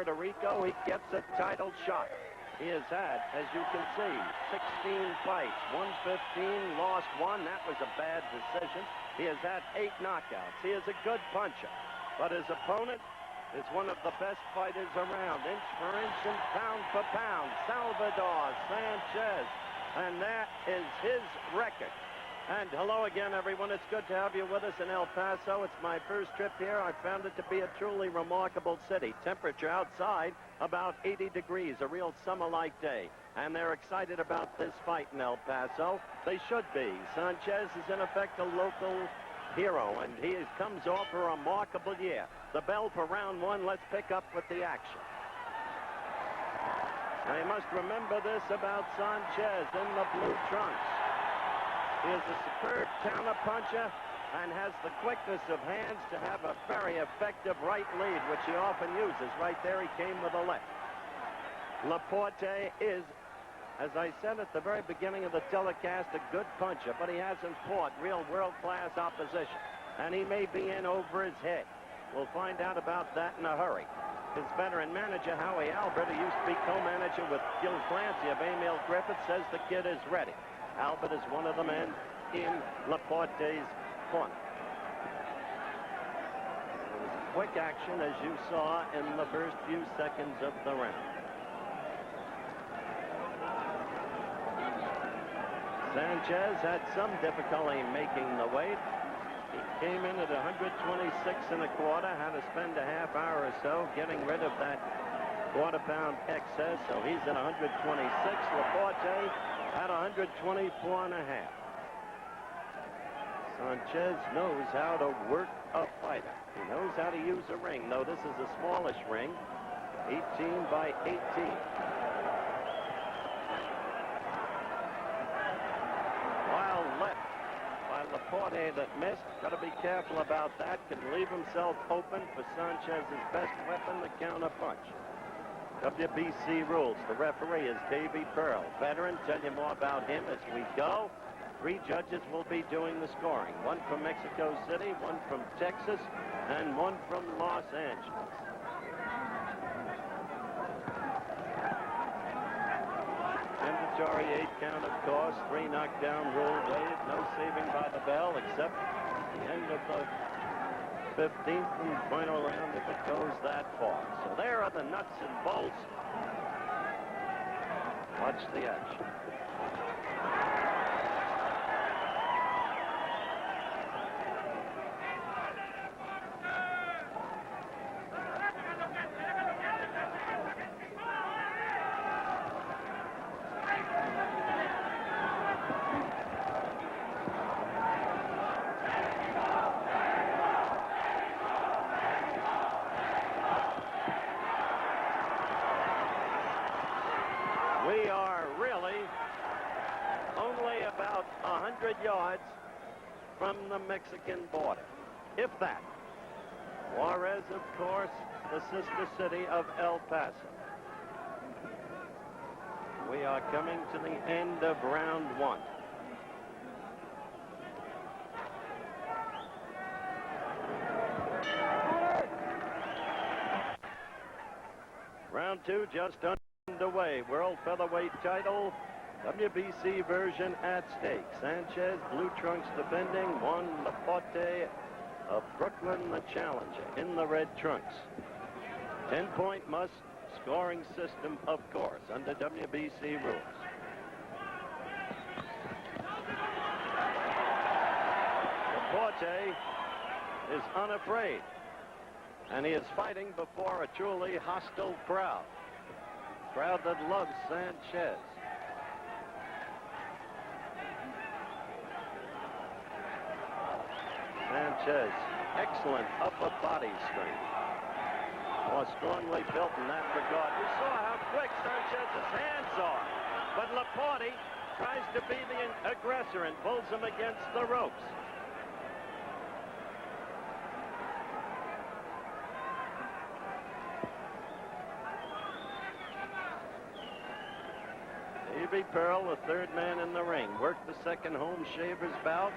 Puerto Rico. He gets a title shot. He has had, as you can see, 16 fights, won 15, lost 1. That was a bad decision. He has had 8 knockouts. He is a good puncher, but his opponent is one of the best fighters around, inch for inch and pound for pound, Salvador Sanchez, and that is his record. And hello again, everyone. It's good to have you with us in El Paso. It's my first trip here. I found it to be a truly remarkable city. Temperature outside about 80 degrees, a real summer-like day. And they're excited about this fight in El Paso. They should be. Sanchez is, in effect, a local hero, and he comes off a remarkable year. The bell for round 1. Let's pick up with the action. Now, you must remember this about Sanchez in the blue trunks. He is a superb counterpuncher and has the quickness of hands to have a very effective right lead, which he often uses. Right there, he came with a left. Laporte is, as I said at the very beginning of the telecast, a good puncher, but he hasn't fought real world-class opposition, and he may be in over his head. We'll find out about that in a hurry. His veteran manager, Howie Albert, who used to be co-manager with Gil Clancy of Emil Griffith, says the kid is ready. Albert is one of the men in Laporte's corner. It was quick action, as you saw in the first few seconds of the round. Sanchez had some difficulty making the weight. He came in at 126.25, had to spend a half hour or so getting rid of that quarter-pound excess, so he's at 126. Laporte at 124.5. Sanchez knows how to work a fighter. He knows how to use a ring, though this is a smallish ring, 18 by 18. Wild left by Laporte that missed. Got to be careful about that. Can leave himself open for Sanchez's best weapon, the counter punch. WBC rules. The referee is Davey Pearl. Veteran. Tell you more about him as we go. 3 judges will be doing the scoring. 1 from Mexico City, 1 from Texas, and 1 from Los Angeles. Mandatory 8 count, of course. 3 knockdown rule waived. No saving by the bell except the end of the 15th and final round if it goes that far. So there are the nuts and bolts. Watch the action. We are really only about 100 yards from the Mexican border, if that. Juarez, of course, the sister city of El Paso. We are coming to the end of round 1. Round 2 just underway. World featherweight title, WBC version at stake. Sanchez, blue trunks defending. Juan Laporte of Brooklyn, the challenger, in the red trunks. 10-point must scoring system, of course, under WBC rules. Laporte is unafraid, and he is fighting before a truly hostile crowd. Crowd that loves Sanchez. Sanchez, excellent upper body strength. More strongly built in that regard. You saw how quick Sanchez's hands are. But Laporte tries to be the aggressor and pulls him against the ropes. Davey Pearl, the third man in the ring, worked the second home shavers bout,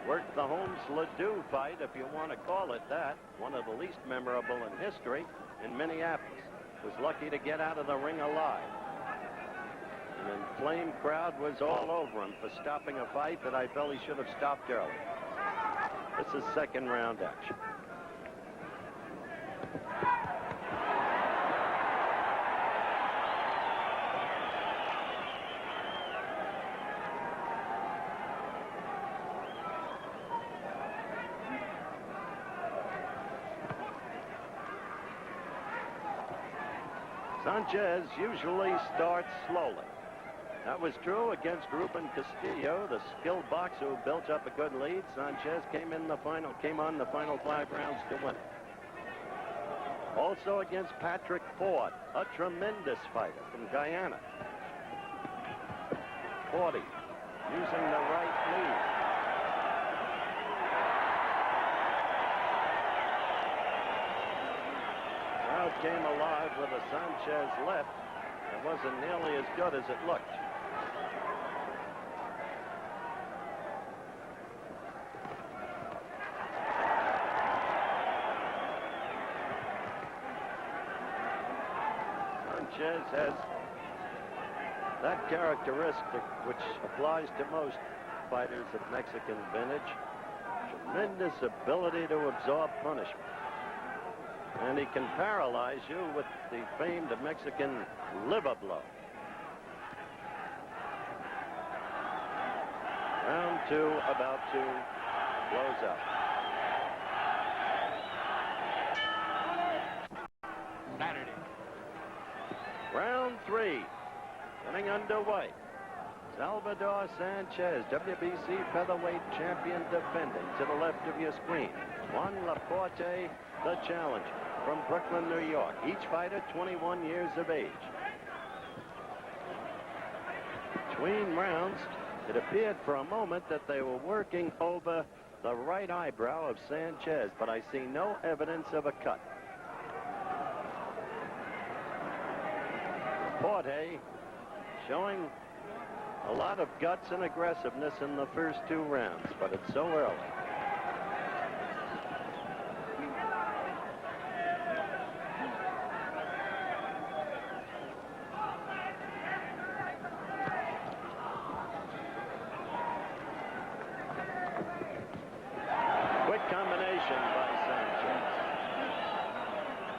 worked the Holmes Ledoux fight, if you want to call it that, one of the least memorable in history, in Minneapolis. was lucky to get out of the ring alive. An inflamed crowd was all over him for stopping a fight that I felt he should have stopped early. This is second round action. Sanchez usually starts slowly. That was true against Ruben Castillo, the skilled boxer who built up a good lead. Sanchez came on the final 5 rounds to win it. Also against Patrick Ford, a tremendous fighter from Guyana. 40, using the right lead. Crowd came alive with a Sanchez left. It wasn't nearly as good as it looked. Sanchez has that characteristic which applies to most fighters of Mexican vintage. Tremendous ability to absorb punishment. And he can paralyze you with the famed Mexican liver blow. Round 2 about to close out. Saturday. Round 3 getting underway. Salvador Sanchez, WBC featherweight champion defending, to the left of your screen. Juan Laporte, the challenger from Brooklyn, New York. Each fighter 21 years of age. Between rounds, it appeared for a moment that they were working over the right eyebrow of Sanchez, but I see no evidence of a cut. Laporte showing a lot of guts and aggressiveness in the first 2 rounds, but it's so early.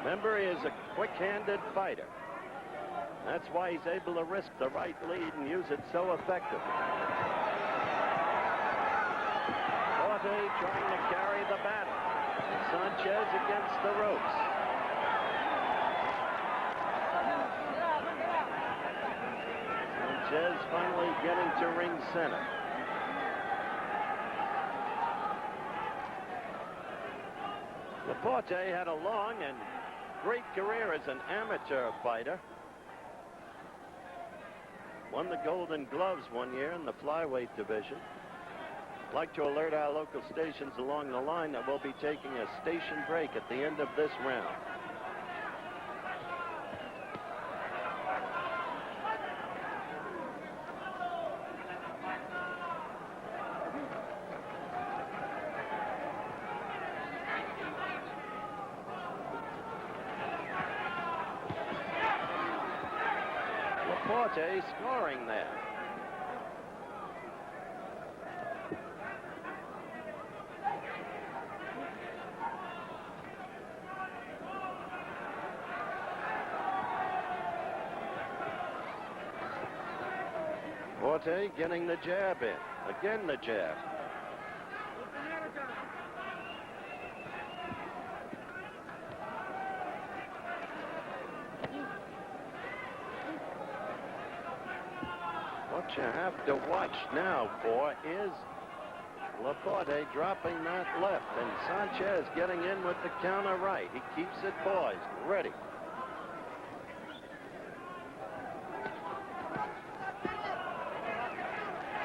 Remember, he is a quick-handed fighter. That's why he's able to risk the right lead and use it so effectively. Forte trying to carry the battle. Sanchez against the ropes. Sanchez finally getting to ring center. Laporte had a long and great career as an amateur fighter. Won the Golden Gloves one year in the flyweight division. I'd like to alert our local stations along the line that we'll be taking a station break at the end of this round. Laporte scoring there. Laporte getting the jab in. Again the jab. What you have to watch now for is Laporte dropping that left and Sanchez getting in with the counter right. He keeps it poised, ready.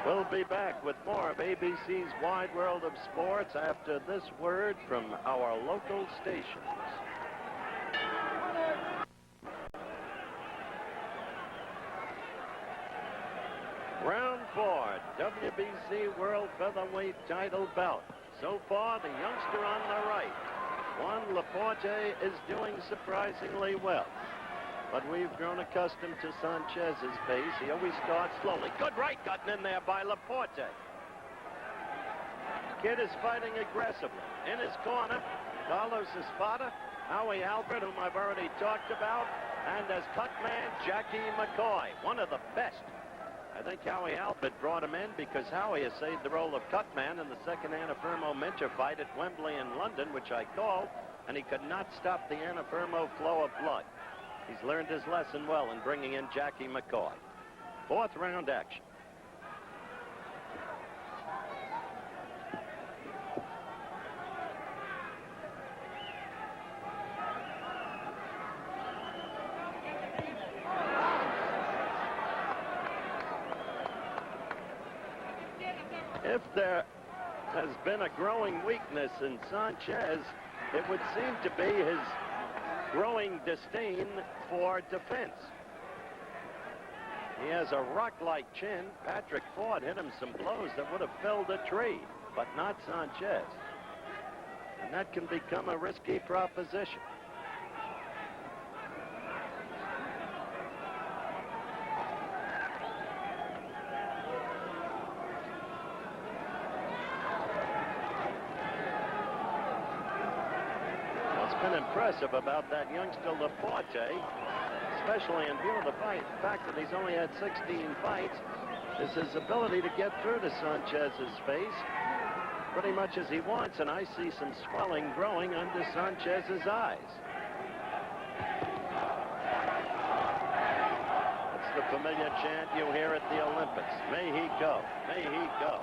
We'll be back with more of ABC's Wide World of Sports after this word from our local stations. Round 4, WBC World Featherweight title bout. So far, the youngster on the right, Juan Laporte, is doing surprisingly well. But we've grown accustomed to Sanchez's pace. He always starts slowly. Good right gotten in there by Laporte. Kid is fighting aggressively. In his corner, Carlos Espada, Howie Albert, whom I've already talked about, and as cut man, Jackie McCoy, one of the best. I think Howie Albert brought him in because Howie essayed the role of cut man in the second Anna Fermo Minter fight at Wembley in London, which I called, and he could not stop the Anna Fermo flow of blood. He's learned his lesson well in bringing in Jackie McCoy. Fourth round action. If there has been a growing weakness in Sanchez, it would seem to be his growing disdain for defense. He has a rock-like chin. Patrick Ford hit him some blows that would have felled a tree, but not Sanchez. And that can become a risky proposition. Impressive about that youngster Laporte, especially in view of the fact that he's only had 16 fights, is his ability to get through to Sanchez's face pretty much as he wants, and I see some swelling growing under Sanchez's eyes. That's the familiar chant you hear at the Olympics. May he go, may he go.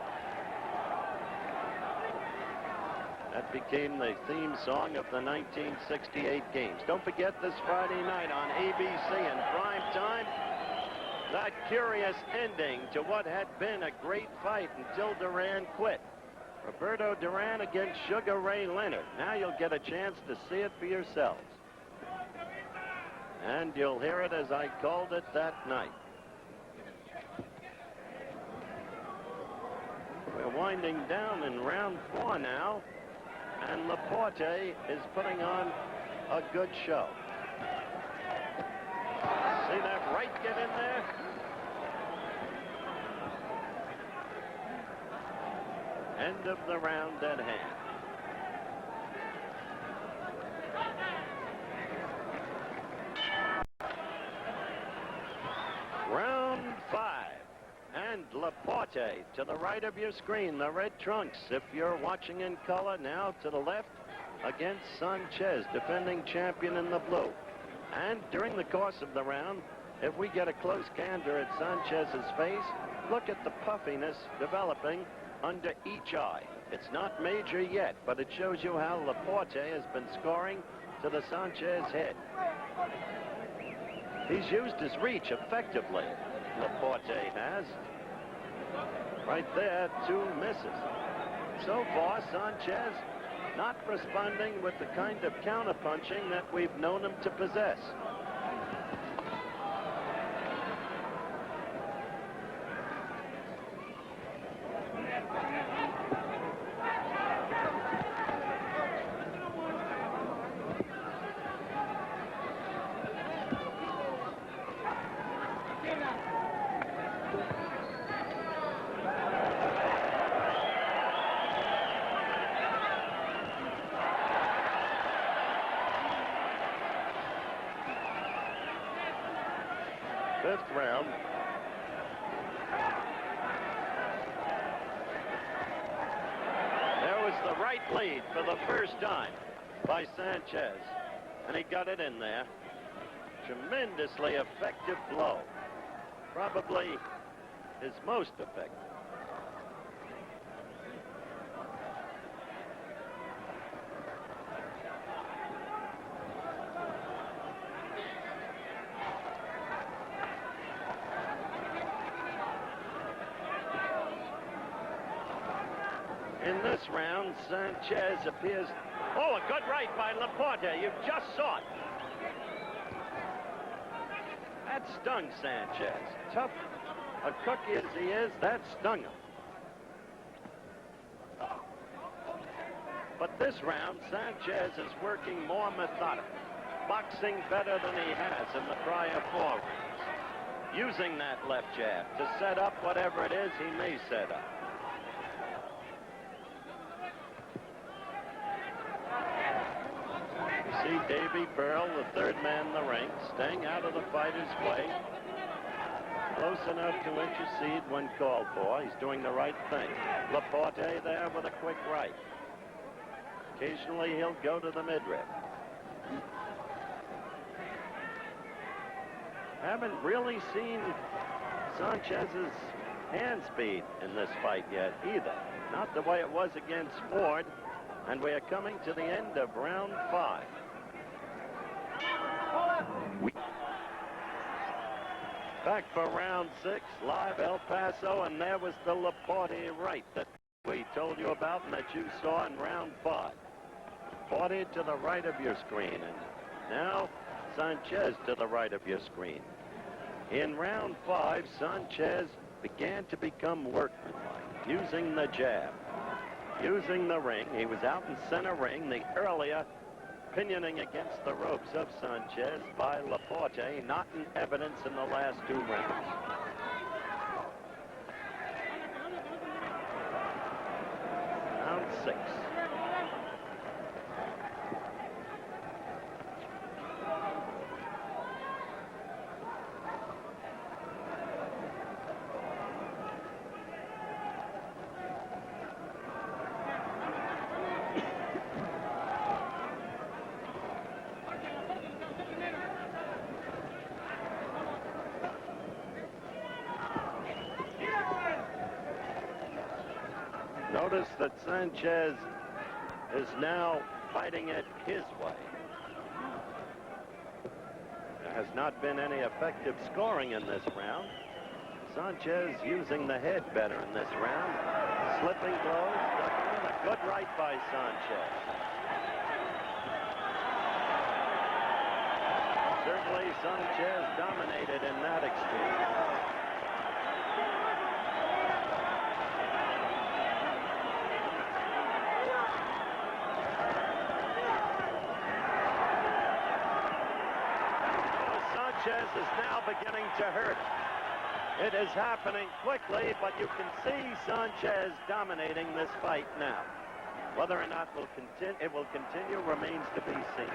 That became the theme song of the 1968 games. Don't forget this Friday night on ABC in prime time, that curious ending to what had been a great fight until Duran quit. Roberto Duran against Sugar Ray Leonard. Now you'll get a chance to see it for yourselves. And you'll hear it as I called it that night. We're winding down in round 4 now. And Laporte is putting on a good show. See that right get in there? End of the round at hand. Round 5. And Laporte to the right of your screen, the red trunks. If you're watching in color, now to the left against Sanchez, defending champion in the blue. And during the course of the round, if we get a close gander at Sanchez's face, look at the puffiness developing under each eye. It's not major yet, but it shows you how Laporte has been scoring to the Sanchez head. He's used his reach effectively. Laporte has. Right there, 2 misses. So far, Sanchez not responding with the kind of counterpunching that we've known him to possess. Fifth round. There was the right lead for the first time by Sanchez, and he got it in there. Tremendously effective blow. Probably his most effective. In this round, Sanchez appears... Oh, a good right by Laporte. You just saw it. That stung Sanchez. Tough a cookie as he is, that stung him. But this round, Sanchez is working more methodically. boxing better than he has in the prior 4 rounds. Using that left jab to set up whatever it is he may set up. You see Davy Pearl, the third man in the ring, staying out of the fighter's way. Close enough to intercede when called for. He's doing the right thing. Laporte there with a quick right. Occasionally he'll go to the midrib. Haven't really seen Sanchez's hand speed in this fight yet either. Not the way it was against Ford. And we are coming to the end of round 5. Back for round 6, live El Paso, and there was the Laporte right that we told you about and that you saw in round 5. Laporte to the right of your screen, and now Sanchez to the right of your screen. In round 5, Sanchez began to become workmanlike, using the jab, using the ring. He was out in center ring, the earlier pinioning against the ropes of Sanchez by Laporte, not in evidence in the last 2 rounds. Round 6. Notice that Sanchez is now fighting it his way. There has not been any effective scoring in this round. Sanchez using the head better in this round. Slipping blows, a good right by Sanchez. Certainly Sanchez dominated in that exchange. Sanchez is now beginning to hurt. It is happening quickly, but you can see Sanchez dominating this fight now. Whether or not it will continue remains to be seen.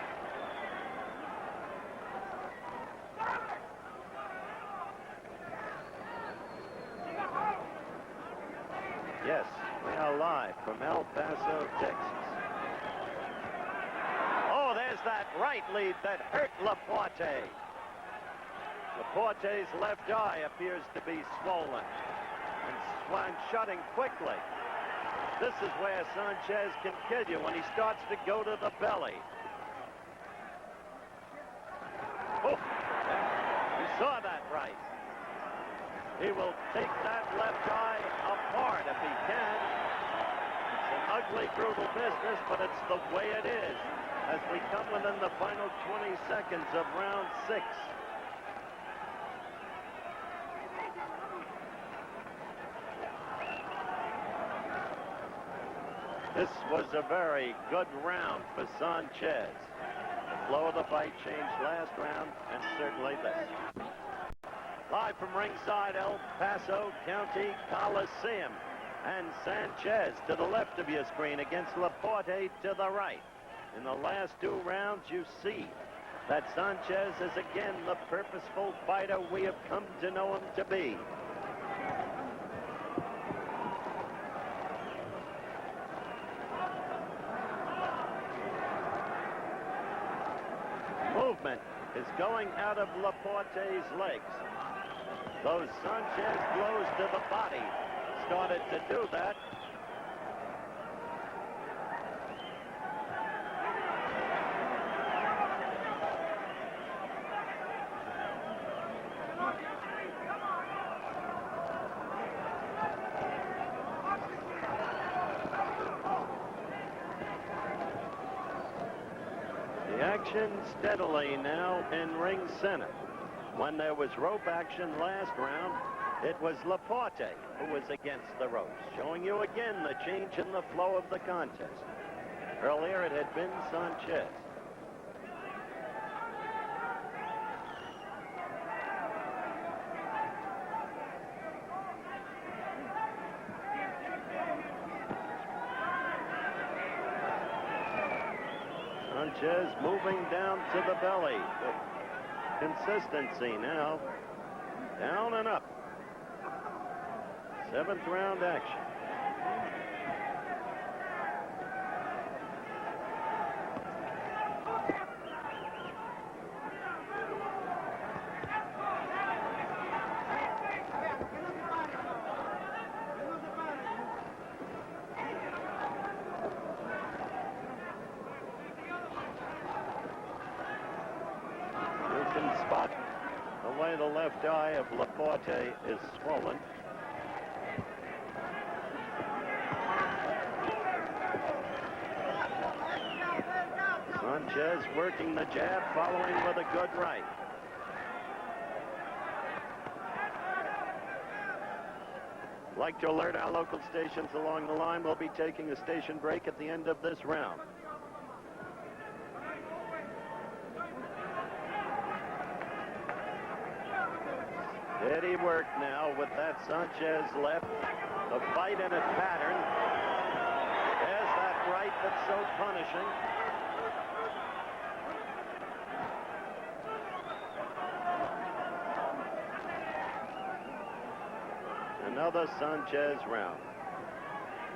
Yes, we are live from El Paso, Texas. Oh, there's that right lead that hurt Laporte. Laporte's left eye appears to be swollen and shutting quickly. This is where Sanchez can kill you, when he starts to go to the belly. Oh, you saw that right. He will take that left eye apart if he can. It's an ugly, brutal business, but it's the way it is as we come within the final 20 seconds of round 6. This was a very good round for Sanchez. The flow of the fight changed last round, and certainly this. Live from ringside El Paso County Coliseum. And Sanchez to the left of your screen against Laporte to the right. In the last 2 rounds, you see that Sanchez is again the purposeful fighter we have come to know him to be. Movement is going out of Laporte's legs. Those Sanchez blows to the body started to do that. The action steadily now in ring center. When there was rope action last round, it was Laporte who was against the ropes, showing you again the change in the flow of the contest. Earlier it had been Sanchez. Sanchez moving down to the belly. Consistency now. Down and up. 7th round action. Spot the way the left eye of Laporte is swollen. Sanchez working the jab, following with a good right. Like to alert our local stations along the line, we'll be taking a station break at the end of this round. Steady work now with that Sanchez left. The fight in a pattern. There's that right that's so punishing. Another Sanchez round.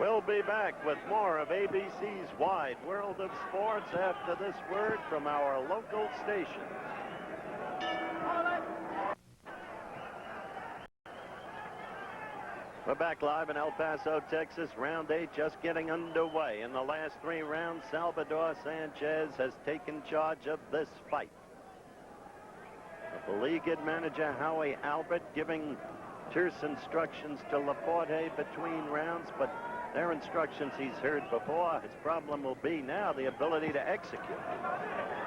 We'll be back with more of ABC's Wide World of Sports after this word from our local station. We're back live in El Paso, Texas. Round 8 just getting underway. In the last 3 rounds, Salvador Sanchez has taken charge of this fight. The beleaguered manager Howie Albert giving terse instructions to Laporte between rounds, but they're instructions he's heard before. His problem will be now the ability to execute.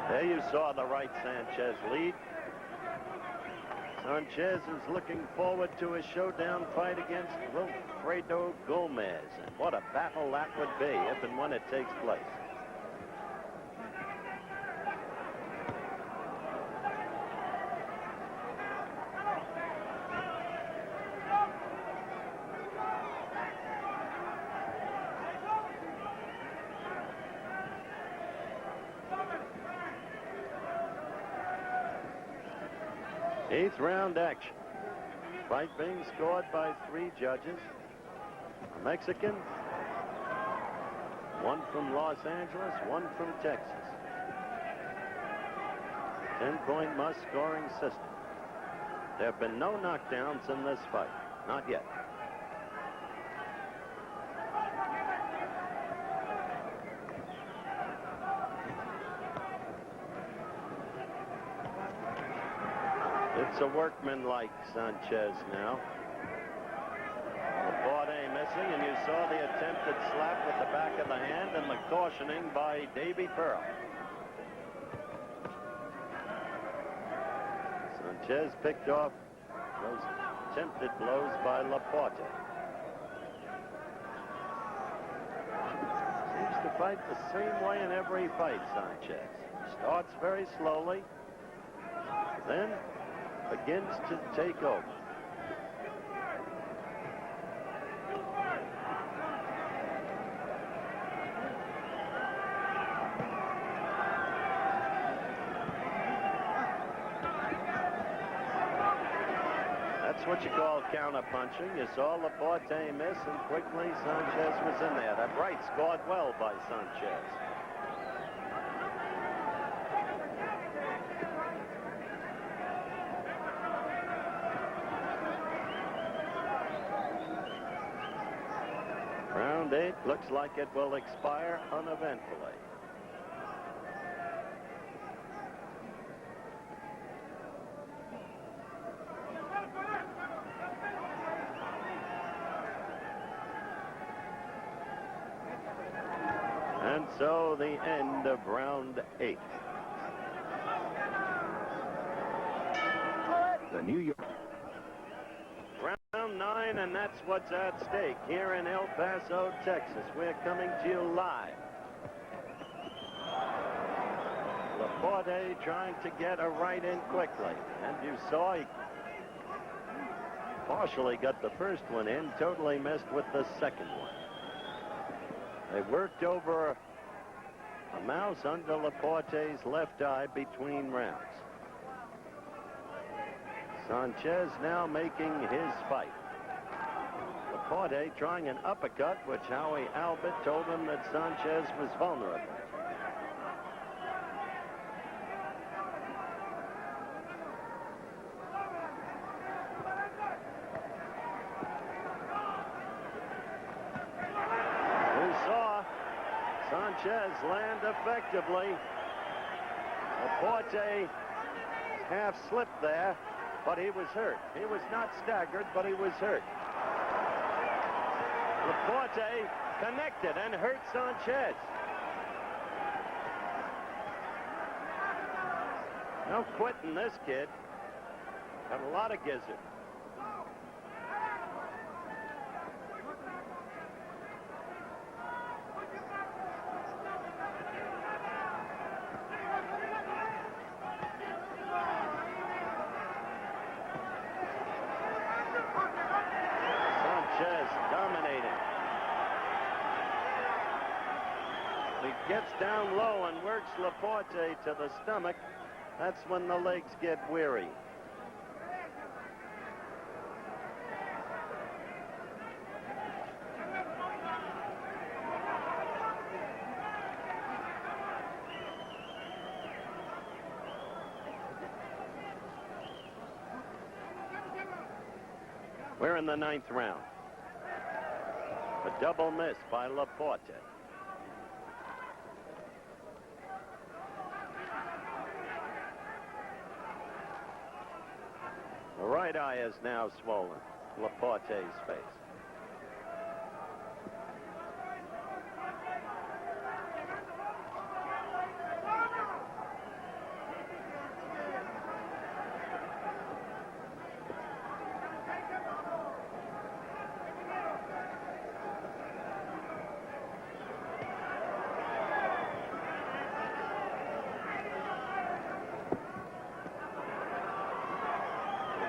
There you saw the right Sanchez lead. Sanchez is looking forward to a showdown fight against Wilfredo Gomez. And what a battle that would be if and when it takes place. Eighth round action. Fight being scored by 3 judges. A Mexican, 1 from Los Angeles, 1 from Texas. 10-point must scoring system. There have been no knockdowns in this fight. Not yet. It's a workman-like Sanchez now. Laporte missing, and you saw the attempted slap with the back of the hand and the cautioning by Davy Pearl. Sanchez picked off those attempted blows by Laporte. Seems to fight the same way in every fight, Sanchez. Starts very slowly, then begins to take over. That's what you call counter-punching. You saw Laporte miss, and quickly Sanchez was in there. That right scored well by Sanchez. Round 8 looks like it will expire uneventfully. And so the end of round 8. The New York. Round 9, and that's what's at stake here in El Paso, Texas. We're coming to you live. Laporte trying to get a right in quickly. And you saw he partially got the first one in, totally missed with the second one. They worked over A mouse under Laporte's left eye between rounds. Sanchez now making his fight. Laporte trying an uppercut, which Howie Albert told him that Sanchez was vulnerable. We saw Sanchez land effectively. Laporte half slipped there, but he was hurt. He was not staggered, but he was hurt. Laporte connected and hurt Sanchez. No quitting this kid. Got a lot of gizzard. Gets down low and works Laporte to the stomach. That's when the legs get weary. We're in the 9th round. A double miss by Laporte. The right eye is now swollen. Laporte's face.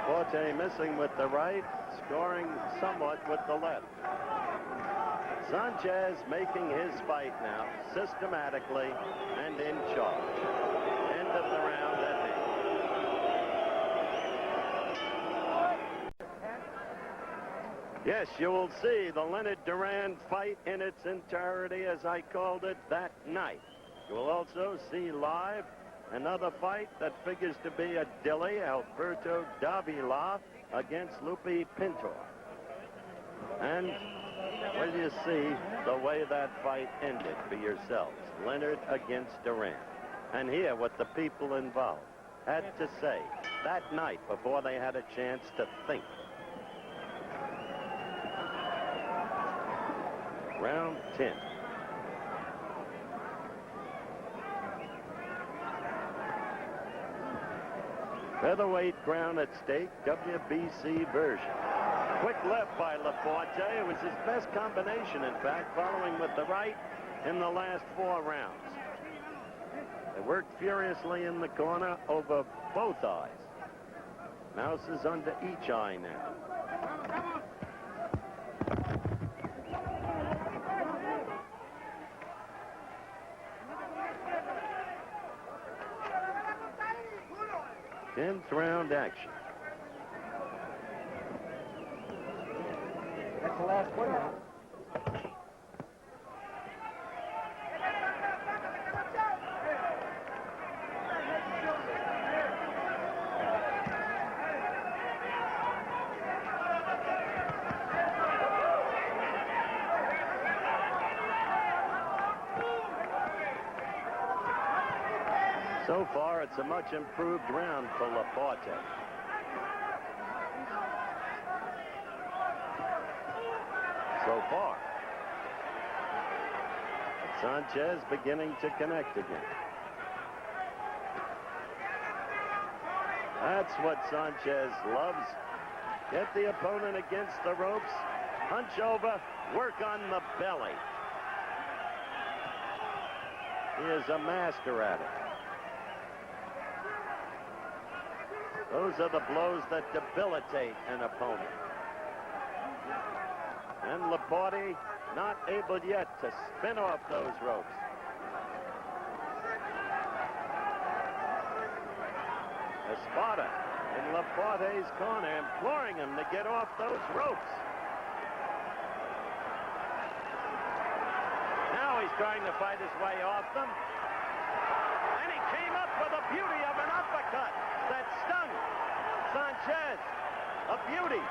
Laporte missing with the right, scoring somewhat with the left. Sanchez making his fight now, systematically and in charge. End of the round at hand. Yes, you will see the Leonard Duran fight in its entirety, as I called it, that night. You will also see live another fight that figures to be a Dilly, Alberto Davila against Lupe Pintor. And well, you see the way that fight ended for yourselves. Leonard against Duran. And hear what the people involved had to say that night before they had a chance to think. Round 10. Featherweight crown at stake, WBC version. Quick left by Laporte. It was his best combination, in fact, following with the right in the last 4 rounds. They worked furiously in the corner over both eyes. Mouse is under each eye now. Tenth round action. That's the last one. So far, it's a much improved round for Laporte. So far. Sanchez beginning to connect again. That's what Sanchez loves. Get the opponent against the ropes, hunch over, work on the belly. He is a master at it. Those are the blows that debilitate an opponent. And Laporte not able yet to spin off those ropes. spotter in Laporte's corner, imploring him to get off those ropes. Now he's trying to fight his way off them. And he came up with a beauty of an uppercut that stung Sanchez. A beauty.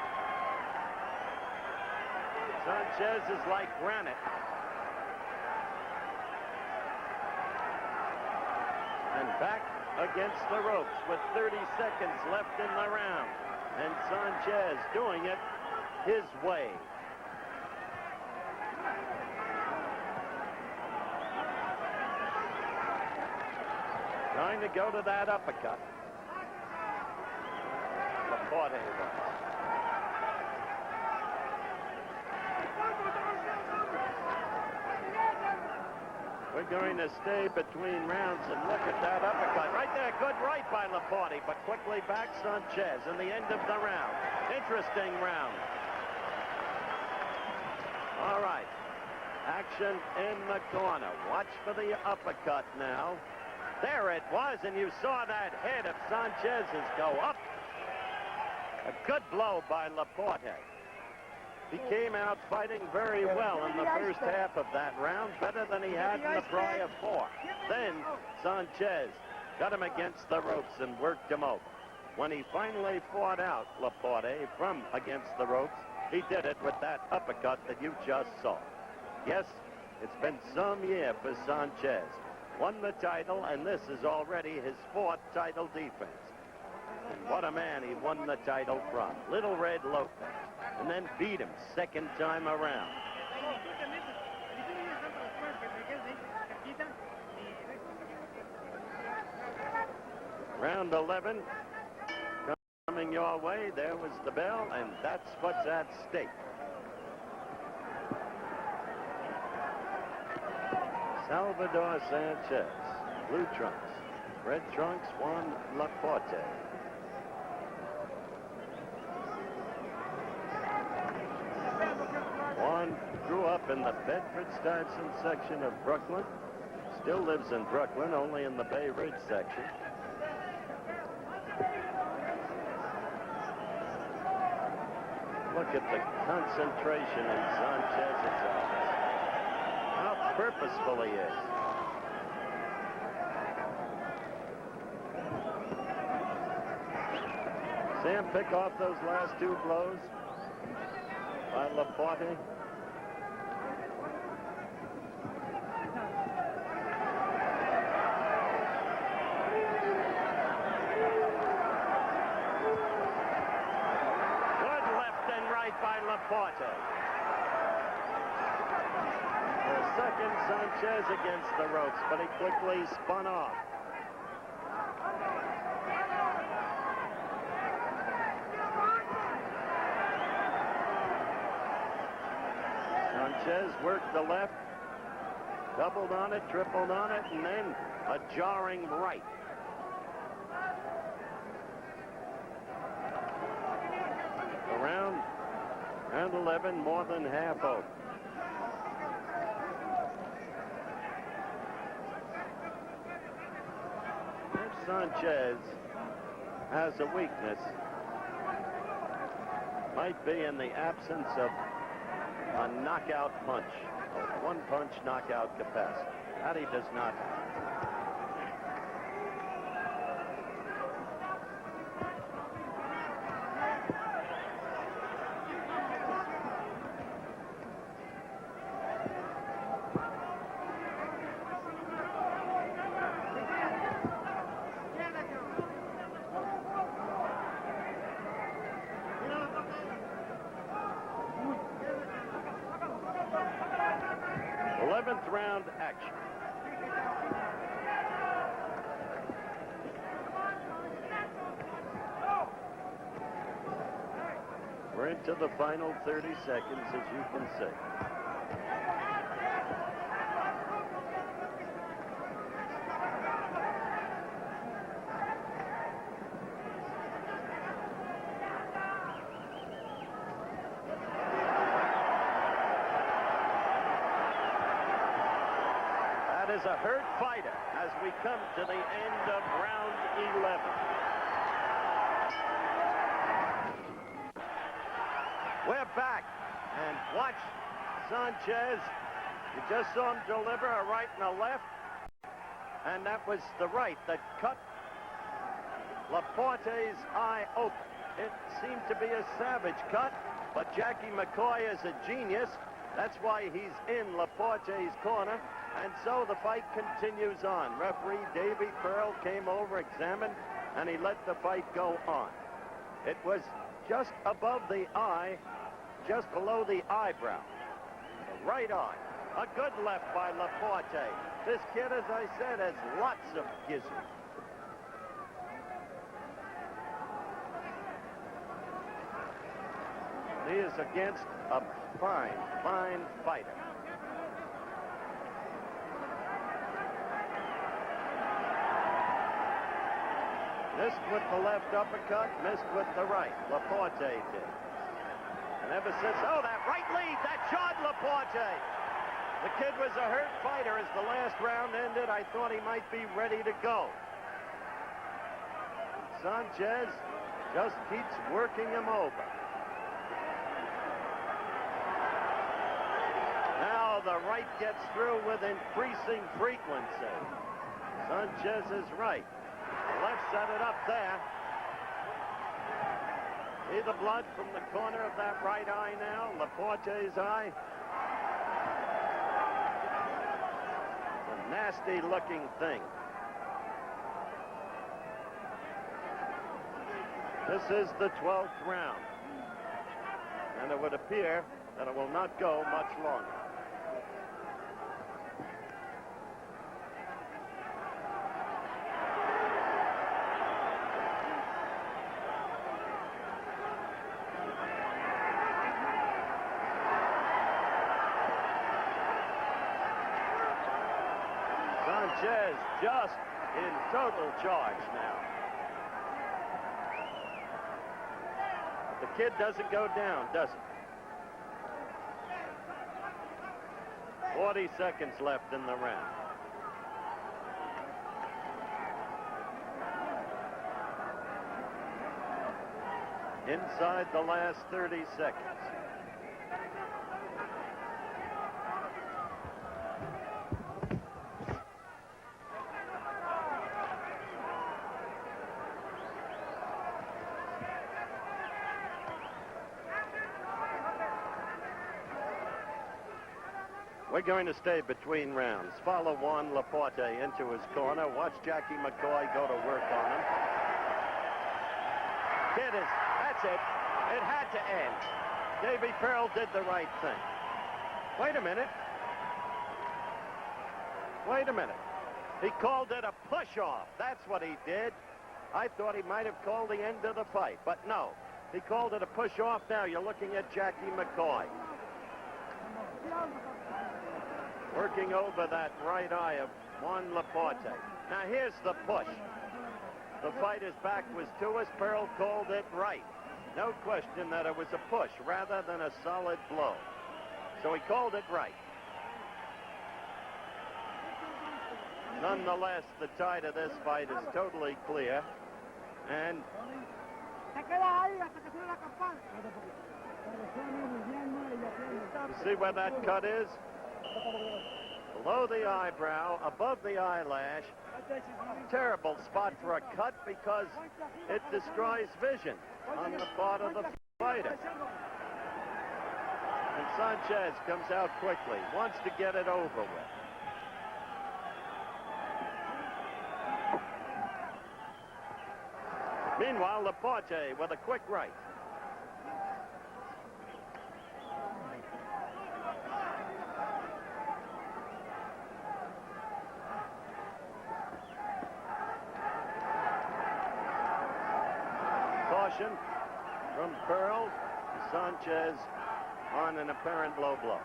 Sanchez is like granite. And back against the ropes with 30 seconds left in the round. And Sanchez doing it his way. Trying to go to that uppercut. Laporte was. We're going to stay between rounds and look at that uppercut. Right there, good right by Laporte, but quickly back Sanchez in the end of the round. Interesting round. All right. Action in the corner. Watch for the uppercut now. There it was, and you saw that head of Sanchez's go up. A good blow by Laporte. He came out fighting very well in the first half of that round, better than he had in the prior 4. Then Sanchez got him against the ropes and worked him over. When he finally fought out Laporte from against the ropes, he did it with that uppercut that you just saw. Yes, it's been some year for Sanchez. Won the title, and this is already his 4th title defense. And what a man he won the title from. Little Red Lopez. And then beat him second time around. Round 11 coming your way. There was the bell, and that's what's at stake. Salvador Sanchez, blue trunks. Red trunks, Juan Laporte. Juan grew up in the Bedford-Stuyvesant section of Brooklyn. Still lives in Brooklyn, only in the Bay Ridge section. Look at the concentration in Sanchez's eyes. How purposeful he is. Sam pick off those last 2 blows by Laporte. By Laporte. For a second, Sanchez against the ropes, but he quickly spun off. Sanchez worked the left, doubled on it, tripled on it, and then a jarring right. Round 11, more than half over. If Sanchez has a weakness, might be in the absence of a knockout punch, a one-punch knockout capacity. That he does not have. Round action. We're into the final 30 seconds, as you can see. Is a hurt fighter as we come to the end of round 11. We're back. And watch Sanchez. You just saw him deliver a right and a left. And that was the right that cut Laporte's eye open. It seemed to be a savage cut, but Jackie McCoy is a genius. That's why he's in Laporte's corner. And so the fight continues on. Referee Davy Pearl came over, examined, and he let the fight go on. It was just above the eye, just below the eyebrow. The right eye. A good left by Laporte. This kid, as I said, has lots of gizzards. He is against a fine, fine fighter. Missed with the left uppercut, missed with the right. Laporte did. And ever since, oh, that right lead, that jarred Laporte. The kid was a hurt fighter as the last round ended. I thought he might be ready to go. Sanchez just keeps working him over. Now the right gets through with increasing frequency. Sanchez is right. The left set it up there. See the blood from the corner of that right eye now, Laporte's eye. It's a nasty looking thing. This is the 12th round. And it would appear that it will not go much longer. Sanchez just in total charge now. The kid doesn't go down, does it? 40 seconds left in the round. Inside the last 30 seconds. We're going to stay between rounds. Follow Juan Laporte into his corner. Watch Jackie McCoy go to work on him. Kid is, that's it. It had to end. Davy Pearl did the right thing. Wait a minute. Wait a minute. He called it a push-off. That's what he did. I thought he might have called the end of the fight, but no. He called it a push-off. Now you're looking at Jackie McCoy. Working over that right eye of Juan Laporte. Now here's the push. The fighter's back was to us. Pearl called it right. No question that it was a push rather than a solid blow. So he called it right. Nonetheless, the tide of this fight is totally clear. And you see where that cut is? Below the eyebrow, above the eyelash. Terrible spot for a cut because it destroys vision on the part of the fighter. And Sanchez comes out quickly, wants to get it over with. Meanwhile, Laporte with a quick right. Caution from Pearl. Sanchez on an apparent low blow.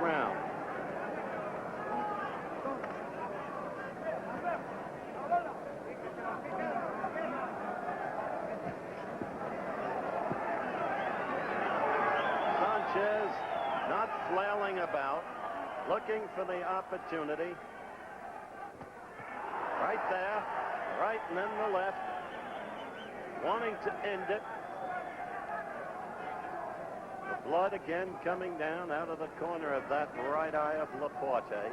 Round. flailing about, looking for the opportunity. Right there, right and then the left, wanting to end it. The blood again coming down out of the corner of that right eye of Laporte.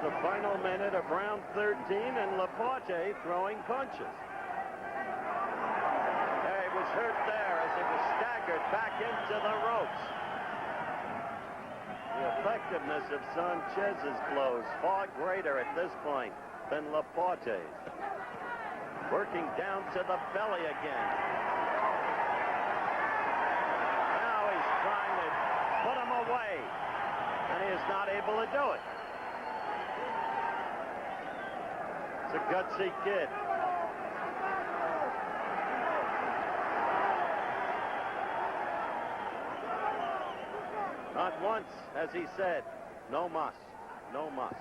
The final minute of round 13, and Laporte throwing punches. He was hurt there as he was staggered back into the ropes. The effectiveness of Sanchez's blows far greater at this point than Laporte's. Working down to the belly again. Now he's trying to put him away, and he is not able to do it. A gutsy kid. Not once has he said, no muss, no muss.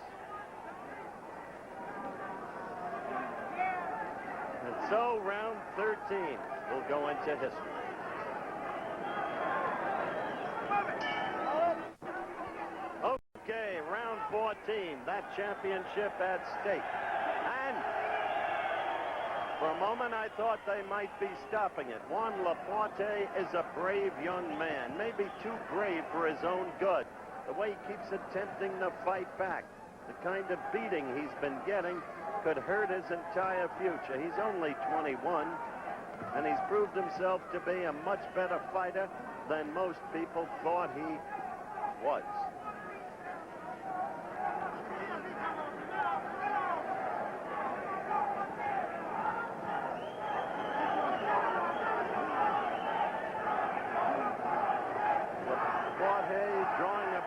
And so round 13 will go into history. Okay, round 14, that championship at stake. And for a moment, I thought they might be stopping it. Juan Laporte is a brave young man, maybe too brave for his own good. The way he keeps attempting to fight back, the kind of beating he's been getting could hurt his entire future. He's only 21, and he's proved himself to be a much better fighter than most people thought he was.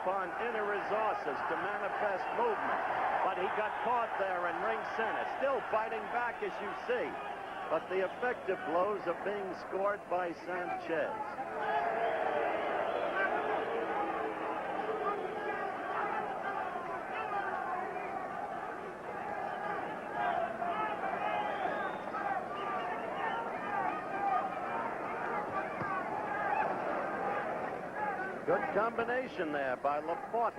On inner resources to manifest movement, but he got caught there in ring center, still fighting back as you see, but the effective blows are being scored by Sanchez. Good combination there by Laporte.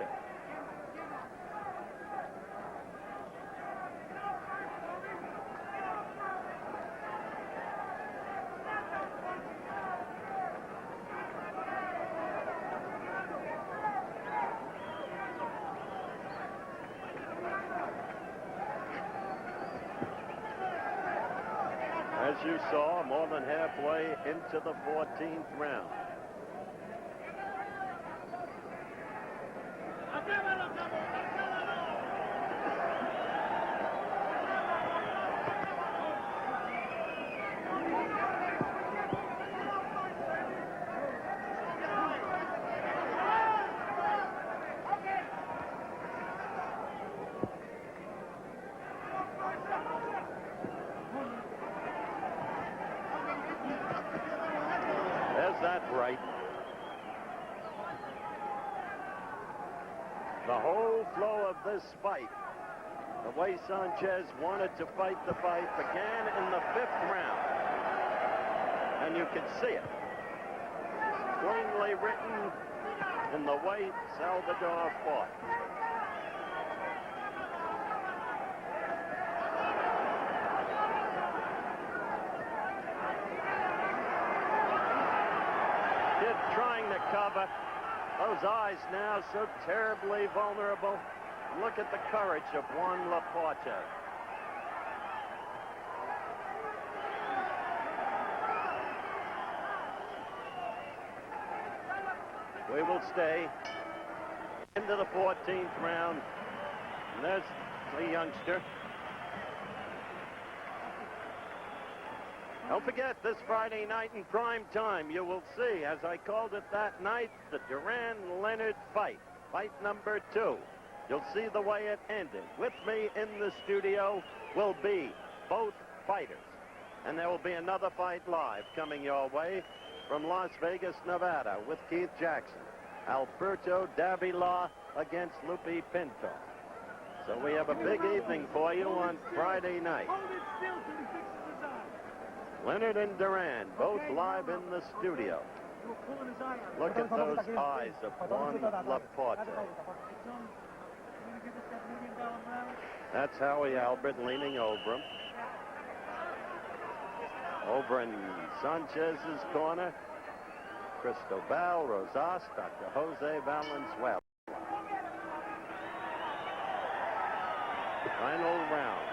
As you saw, more than halfway into the 14th round. That right. The whole flow of this fight, the way Sanchez wanted to fight the fight, began in the 5th round. And you can see it. Plainly written in the way Salvador fought. Trying to cover. Those eyes now so terribly vulnerable. Look at the courage of Juan Laporte. We will stay into the 14th round. And there's the youngster. Don't forget, this Friday night in prime time, you will see, as I called it that night, the Duran-Leonard fight. Fight number 2. You'll see the way it ended. With me in the studio will be both fighters. And there will be another fight live coming your way from Las Vegas, Nevada, with Keith Jackson. Alberto Davila against Lupe Pinto. So we have a big evening for you on Friday night. Leonard and Duran, both live in the studio. Look at those eyes of Juan Laporte. That's Howie Albert leaning over him. Over in Sanchez's corner, Cristobal, Rosas, Dr. Jose Valenzuela. Final round.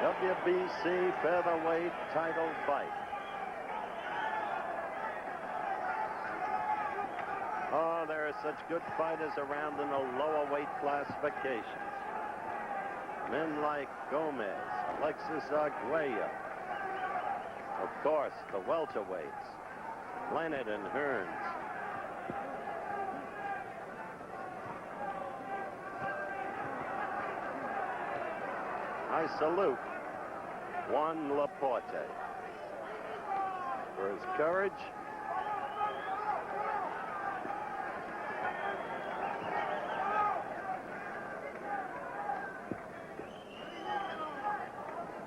WBC featherweight title fight. Oh, there are such good fighters around in the lower weight classifications. Men like Gomez, Alexis Arguello. Of course, the welterweights, Leonard and Hearns. I salute Juan Laporte for his courage,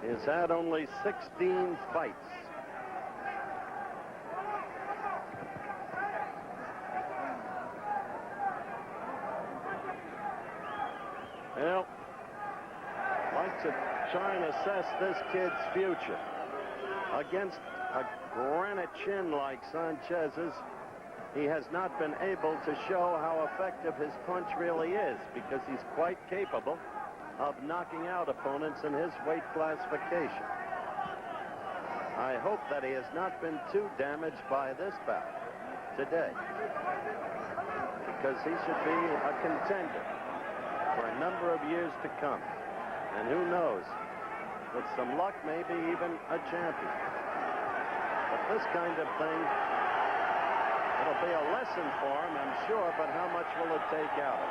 he has had only 16 fights. Well, to try and assess this kid's future. Against a granite chin like Sanchez's, he has not been able to show how effective his punch really is, because he's quite capable of knocking out opponents in his weight classification. I hope that he has not been too damaged by this bout today, because he should be a contender for a number of years to come. And who knows, with some luck, maybe even a champion. But this kind of thing, it'll be a lesson for him, I'm sure, but how much will it take out of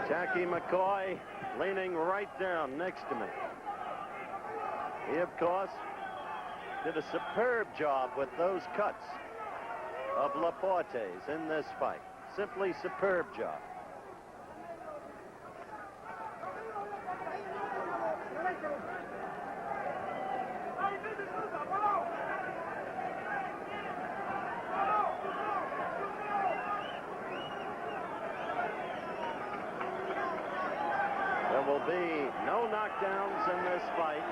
it? Jackie McCoy leaning right down next to me. He, of course, did a superb job with those cuts of Laporte's in this fight. Simply superb job. There will be no knockdowns in this fight.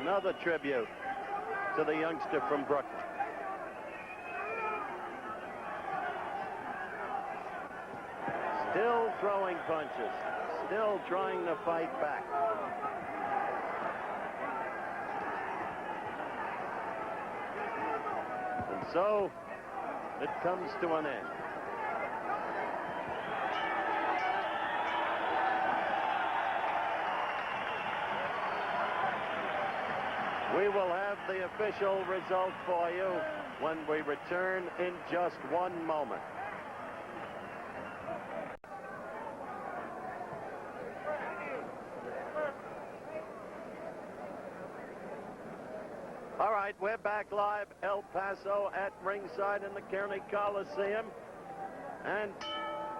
Another tribute to the youngster from Brooklyn. Still throwing punches, still trying to fight back. And so it comes to an end. We will have the official result for you when we return in just one moment. All right, we're back live, El Paso, at ringside in the Kearney Coliseum. And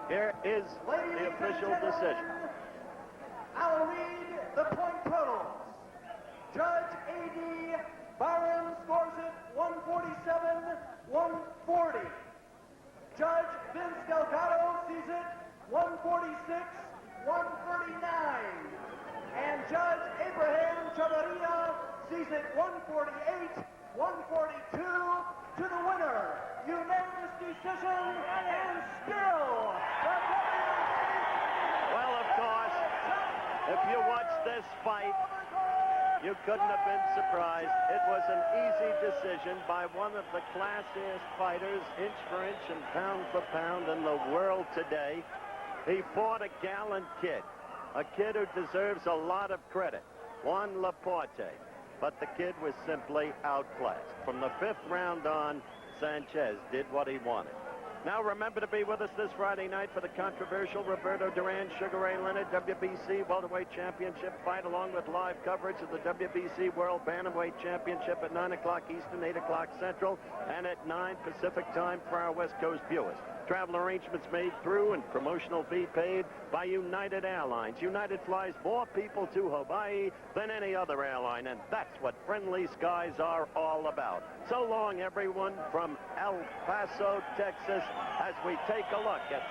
here is the official decision. I'll read the point totals. Judge A.D. Byron scores it 147-140. Judge Vince Delgado sees it 146-139. And Judge Abraham Chavarria sees it 148-142 to the winner. Unanimous decision, and still the Well, of course, if you watch this fight, You couldn't have been surprised. It was an easy decision by one of the classiest fighters, inch for inch and pound for pound in the world today. He fought a gallant kid, a kid who deserves a lot of credit, Juan Laporte. But the kid was simply outclassed. From the 5th round on, Sanchez did what he wanted. Now remember to be with us this Friday night for the controversial Roberto Duran, Sugar Ray Leonard WBC Welterweight Championship fight, along with live coverage of the WBC World Bantamweight Championship at 9 o'clock Eastern, 8 o'clock Central, and at 9 Pacific time for our West Coast viewers. Travel arrangements made through and promotional fee paid by United Airlines. United flies more people to Hawaii than any other airline, and that's what friendly skies are all about. So long, everyone, from El Paso, Texas, as we take a look at